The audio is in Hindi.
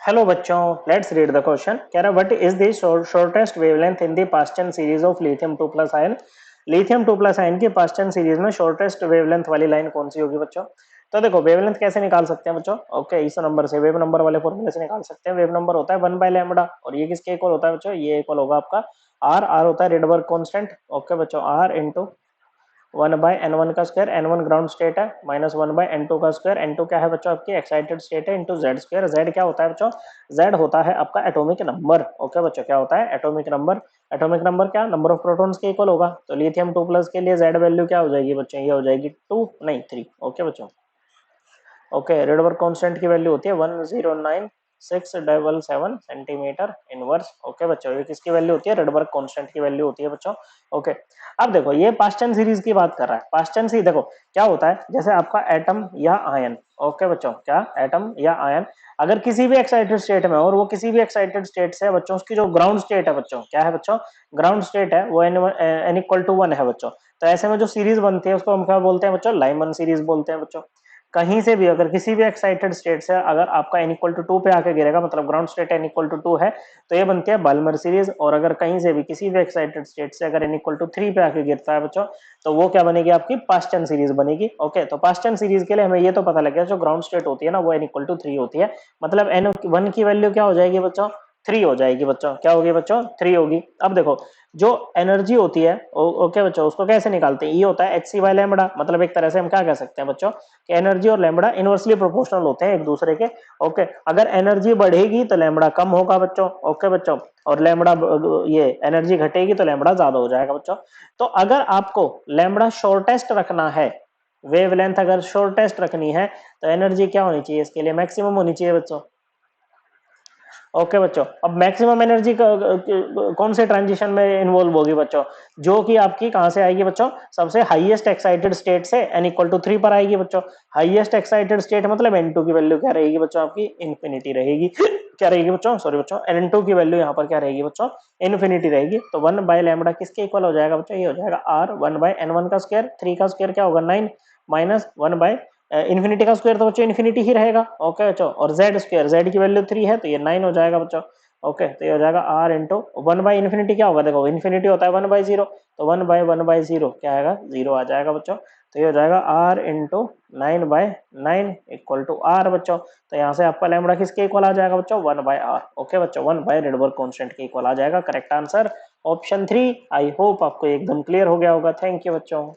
हेलो बच्चों, लेट्स रीड द क्वेश्चन। कह रहा what is the shortest wavelength in the Paschen series of lithium 2 plus ion. Lithium 2 plus ion की पास्टन सीरीज में शॉर्टेस्ट वेवलेंथ वाली लाइन कौन सी होगी बच्चों? तो देखो वेवलेंथ कैसे निकाल सकते हैं बच्चों। ओके, इस नंबर से वेव नंबर वाले फॉर्मूले से निकाल सकते हैं। वेव नंबर होता है 1 बाय लैम्बडा और ये किसके इक्वल होता है बच्चों? ये इक्वल होगा आपका आर। आर होता है रेडबर्ग कांस्टेंट। ओके बच्चों, आर इंटू 1 बाय n1 का स्क्वायर। n1 ग्राउंड स्टेट है माइनस 1 बाय n2 का स्क्वायर। n2 क्या है बच्चों? आपकी एक्साइटेड स्टेट है इंटू जेड स्क्वायर। जेड क्या होता है बच्चों? जेड होता है आपका एटॉमिक नंबर। ओके बच्चों, क्या होता है? Atomic number. एटॉमिक नंबर क्या? नंबर ऑफ प्रोटॉन्स के इक्वल होगा। तो लिथियम 2 प्लस के लिए जेड वैल्यू क्या हो जाएगी बच्चों? ये हो जाएगी 2 नहीं 3। ओके बच्चों, ओके, रेडबर्ग कांस्टेंट की वैल्यू होती है 109677 सेंटीमीटर इनवर्स। ओके बच्चों, ये किसकी वैल्यू होती है? रेडबर्ग कांस्टेंट की वैल्यू होती है बच्चों। ओके, अब देखो ये पास्टन सीरीज की बात कर रहा है। पास्टन सीरीज देखो क्या होता है, जैसे आपका एटम या आयन। ओके बच्चों, क्या एटम या आयन अगर किसी भी एक्साइटेड स्टेट में, और वो किसी भी एक्साइटेड स्टेट से बच्चों, उसकी जो ग्राउंड स्टेट है बच्चों, क्या है बच्चों? ग्राउंड स्टेट है वो n इक्वल टू 1 है बच्चों। तो ऐसे में जो सीरीज बनती है उसको हम क्या बोलते हैं बच्चों? लाइमन सीरीज बोलते हैं बच्चों। कहीं से भी अगर किसी भी एक्साइटेड स्टेट से अगर आपका n इक्वल टू 2 पे आके गिरेगा, मतलब ground state n equal to 2 है, तो ये बनती है बाल्मर सीरीज। और अगर कहीं से भी किसी भी एक्साइटेड स्टेट से अगर n इक्वल टू 3 पे आके गिरता है बच्चों, तो वो क्या बनेगी? आपकी पास्टन सीरीज बनेगी। ओके, तो पास्टन सीरीज के लिए हमें ये तो पता लग गया जो ग्राउंड स्टेट होती है ना वो n इक्वल टू 3 होती है। मतलब n1 की वैल्यू क्या हो जाएगी बच्चों? 3 हो जाएगी बच्चों। क्या होगी बच्चों? 3 होगी। अब देखो जो एनर्जी होती है, ओके बच्चों, उसको कैसे निकालते हैं? ये होता है hc बाय लैम्बडा। मतलब एक तरह से हम क्या कह सकते हैं बच्चों कि एनर्जी और लैम्बडा इनवर्सली प्रोपोर्शनल होते हैं एक दूसरे के। ओके, अगर एनर्जी बढ़ेगी तो लैम्बडा कम होगा बच्चों। ओके बच्चों, और लैम्बडा ये एनर्जी घटेगी तो लैम्बडा ज्यादा हो जाएगा बच्चों। तो अगर आपको लैम्बडा शॉर्टेस्ट रखना है, वेवलेंथ अगर शॉर्टेस्ट रखनी है, तो एनर्जी क्या होनी चाहिए? इसके लिए मैक्सिमम होनी चाहिए बच्चों। ओके बच्चों, अब मैक्सिमम एनर्जी कौन से ट्रांजिशन में इन्वॉल्व होगी बच्चों? जो कि आपकी कहां से आएगी बच्चों? सबसे हाईएस्ट एक्साइटेड स्टेट से n इक्वल टू 3 पर आएगी बच्चों। हाईएस्ट एक्साइटेड स्टेट मतलब n2 की वैल्यू क्या रहेगी बच्चों? आपकी इन्फिनिटी रहेगी। क्या रहेगी बच्चों? सॉरी बच्चों, n2 की वैल्यू यहाँ पर क्या रहेगी बच्चों? इन्फिनिटी रहेगी। तो 1 बाय लैम्बडा किसके इक्वल हो जाएगा बच्चों? ये हो जाएगा r 1 बाय n1 का स्क्वायर। 3 का स्क्वायर क्या होगा? 9 माइनस 1 बाय इन्फिनिटी का स्क्वायर तो बच्चों इन्फिनिटी ही रहेगा। ओके बच्चों, और जेड स्क्वायर, जेड की वैल्यू 3 है तो ये 9 हो जाएगा बच्चों। ओके, तो ये हो जाएगा आर इंटू 1 बाई इन्फिनिटी। क्या होगा? देखो इन्फिनिटी होता है 1 बाई 0, तो 1 बाई 0 क्या आएगा? 0 आ जाएगा बच्चों। तो ये हो जाएगा R into 9/9 equal to R बच्चों। तो यहाँ से आपका लैम्बडा किसके इक्वल आ जाएगा बच्चों? 1 बाय आर। ओके बच्चों, 1 बाय रेडबर्ग कांस्टेंट के इक्वल आ जाएगा। Correct answer option 3। I hope आपको एकदम क्लियर हो गया होगा। थैंक यू बच्चों।